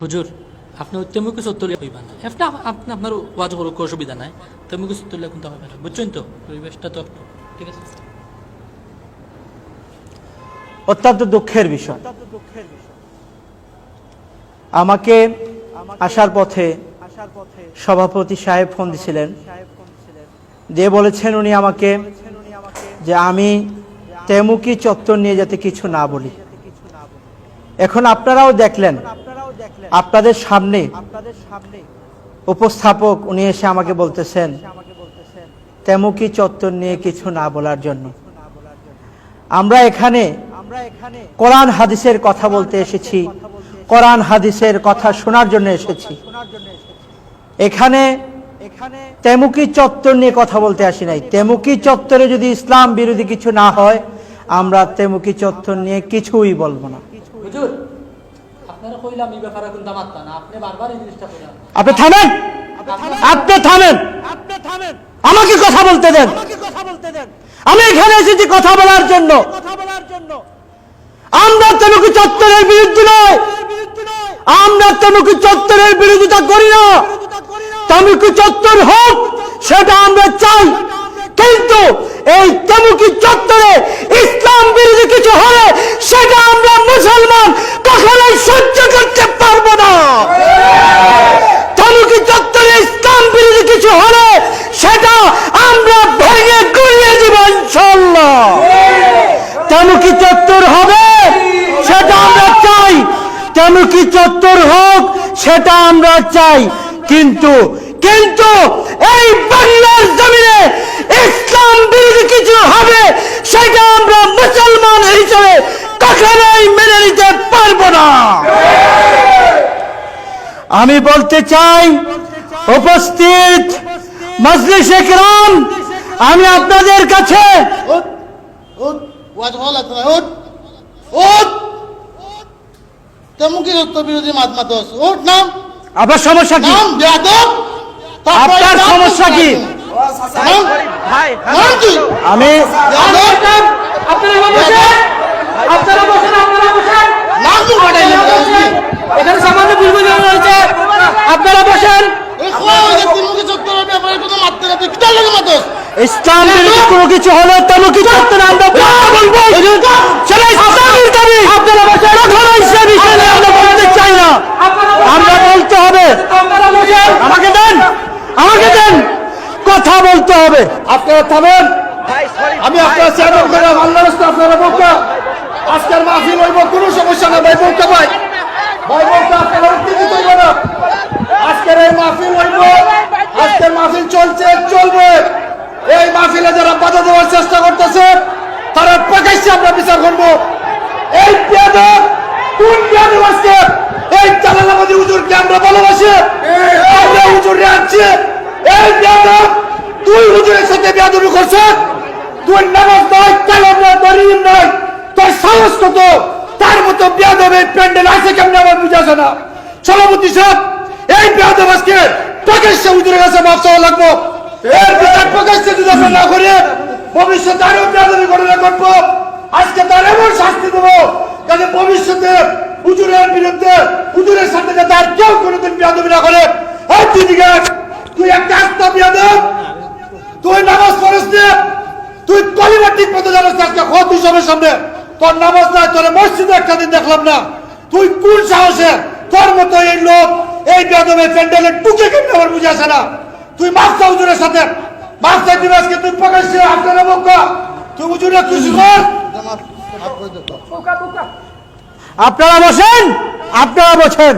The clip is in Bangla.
হুজুর আপনি তেমুকে 70 হইবা না একটা আপনি আপনার ওয়াজ করো অসুবিধা নাই তেমুকে 70 কিন্তু হবে না বুঝছেন তো পরিবেশটা তো ঠিক আছে অত্যন্ত দুঃখের বিষয় আমাকে আসার পথে সভাপতি সাহেব ফোন দিছিলেন দিয়ে বলেছেন উনি আমাকে যে আমি তেমুকি চত্বর নিয়ে যাতে কিছু না বলি। এখন আপনারাও দেখলেন আপনাদের সামনে উপস্থাপক উনি এসে আমাকে বলতেছেন তেমুকি চত্বর নিয়ে কিছু না বলার জন্য। আমরা এখানে কোরআন হাদিসের কথা বলতে এসেছি, কোরআন হাদিসের কথা শোনার জন্য এসেছি। এখানে তেমুকি চত্বর নিয়ে কথা বলতে আসি নাই। তেমুকি চত্বরে যদি ইসলাম বিরোধী কিছু না হয় আমরা তেমুকি চত্বর নিয়ে কিছুই বলবো না। হুজুর আপনারা কইলাম এই ব্যাপারে কিন্তু মাত্তা না আপনি বারবার এই জিনিসটা কইলেন। আপনি থামেন, আপনি থামেন, আমাকে কথা বলতে দেন। আমি এখানে এসেছি কথা বলার জন্য। আমরা তেমুকি চত্বরের বিরুদ্ধে নয়, আমরা তেমুকি চত্বরের বিরোধিতা করি না। তেমুকি চত্বর হোক সেটা আমরা চাই, কিন্তু এই তেমুকি চত্বরে ইসলাম বিরোধী কিছু হলে সেটা আমরা মুসলমান কখনোই সহ্য করতে পারবো না। তেমুকি চত্বরে ইসলাম বিরোধী কিছু হলে সেটা আমরা ভেঙে গুড়িয়ে দিব ইনশাআল্লাহ। তেমুকি চত্বর হবে সেটা আমরা চাই, তেমুকি চত্বর হোক সেটা আমরা চাই, কিন্তু কিন্তু এই বাংলার জমিনে ইসলাম বিরোধী কিছু হবে সেটা আমরা মুসলমান হিসেবে কখনোই মেনে নিতে পারবো না। আমি বলতে চাই উপস্থিত মজলিসে কিরাম, আমি আপনাদের কাছে তেমুকি চত্বর বিরোধী মাত মাতস ওঠ নাম। আপনার সমস্যা কি? আপনার সমস্যা কি? আমি এখানে সামান্য বুলবুল রয়েছে আপনারা বসেন। ইসলাম বিরোধী কোনো কিছু হলে তেমুকি চত্বরে আমরা বলবো। সেটা ইসলামের দাবি, আপনারা বসেন। কখনো ইসলামী বিষয় নিয়ে আমরা বলতে চাই না, আমরা বলতে হবে। আমাকে দেন, আমাকে দেন, কথা বলতে হবে। আপনারা থামেন, আমি আপনার চেয়ারম্যান করে আল্লাহ রাস্তায় আপনারা বলতে আজকের মাহফিল হইব, কোনো সমস্যা না ভাই। বলতে ভাই ভাই বলতে আপনারা উত্তেজিত হইব না। আজকের এই মাহফিল হইব, আজকের মাহফিল চলছে চলবে। এই মাহফিলে যারা বাধা দেওয়ার চেষ্টা করতেছে তারা প্রকাশ্যে আমরা বিচার করব। এই বেয়াদব কোন বেয়াদব আজকে এই জালালাবাদী হুজুরকে আমরা ভালোবাসি, আমরা হুজুরে আনছি। এই বেয়াদব তুই হুজুরের সাথে বেয়াদবি করছিস, তুই নামাজ নয়, কালাম নয়, দরিম নয়, তোর সাহস কত? তার মতো বেয়াদব এই প্যান্ডেল আছে কেমনে আমার বুঝাছে না। সভাপতি সাহেব, এই বেয়াদব আজকে প্রকাশ্যে হুজুরের কাছে মাফ চাওয়া লাগবো। এর বিচার প্রকাশ্যে যদি আমরা না করে ভবিষ্যতে আরো বেয়াদবি ঘটনা ঘটবো। আজকে তার এমন শাস্তি দেবো যাতে ভবিষ্যতে হুজুরের বিরুদ্ধে হুজুরের সাথে যাতে আর কেউ কোনোদিন বেয়াদবি না করে। আর তুই একটা আস্তা বেয়াদব, তুই নামাজ পড়িস না, তুই কলিমা ঠিক মতো জানিস না। আজকে কত সবের সামনে তোর নামাজ নাই, তোর মসজিদে একটা দিন দেখলাম না। তুই কোন সাহসে তোর মতো এই লোক এই বেয়াদবের প্যান্ডেলে টুকে কেমনে আমার বুঝে আসে না। তুই মাস্তা হুজুরের সাথে মাস্তা দিবে আজকে তুই প্রকাশ্যে আপনারা বকা, তুই হুজুরে খুশি কর। আপনারা বসেন, আপনারা বসেন।